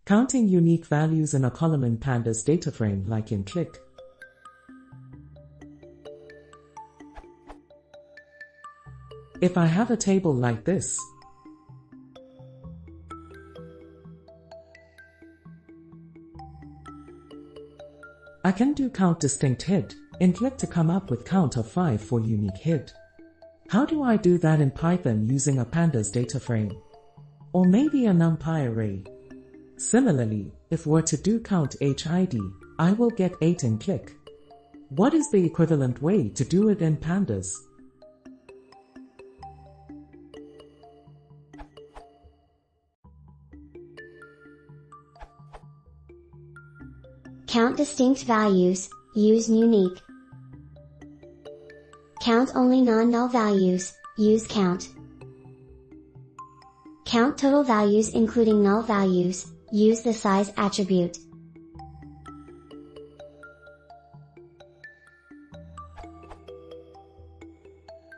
Counting unique values in a column in pandas data frame like in Qlik. If I have a table like this, I can do count distinct hid in Qlik to come up with count of 5 for unique hid. How do I do that in Python using a pandas data frame? Or maybe a numpy array? Similarly, if we're to do count HID, I will get 8 in Qlik. What is the equivalent way to do it in pandas? Count distinct values, use unique. Count only non-null values, use count. Count total values including null values, use the size attribute.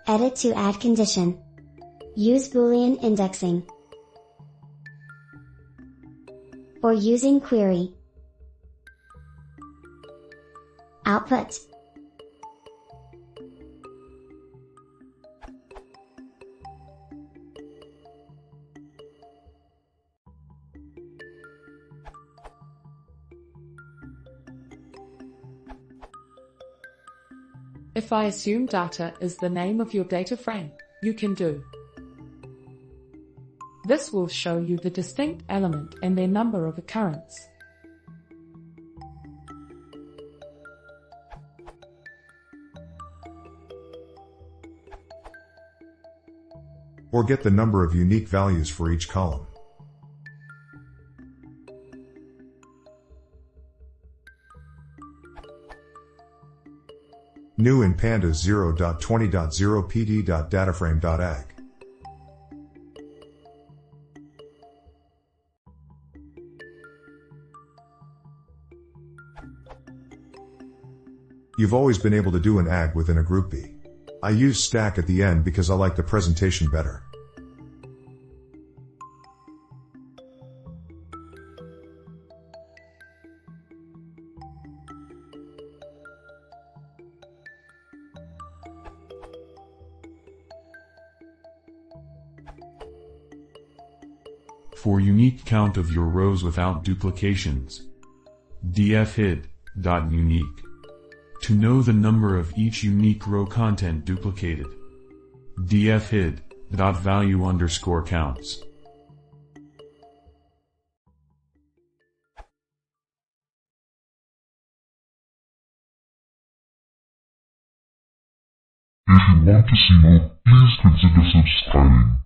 Edit to add condition. Use Boolean indexing. Or using query. Output. If I assume data is the name of your data frame, you can do. This will show you the distinct element and their number of occurrence. Or get the number of unique values for each column. New in pandas 0.20.0 pd.dataframe.ag. You've always been able to do an ag within a group B. I use stack at the end because I like the presentation better. For unique count of your rows without duplications, dfhid.unique. To know the number of each unique row content duplicated, dfhid.value_counts. If you want to see more, please consider subscribing.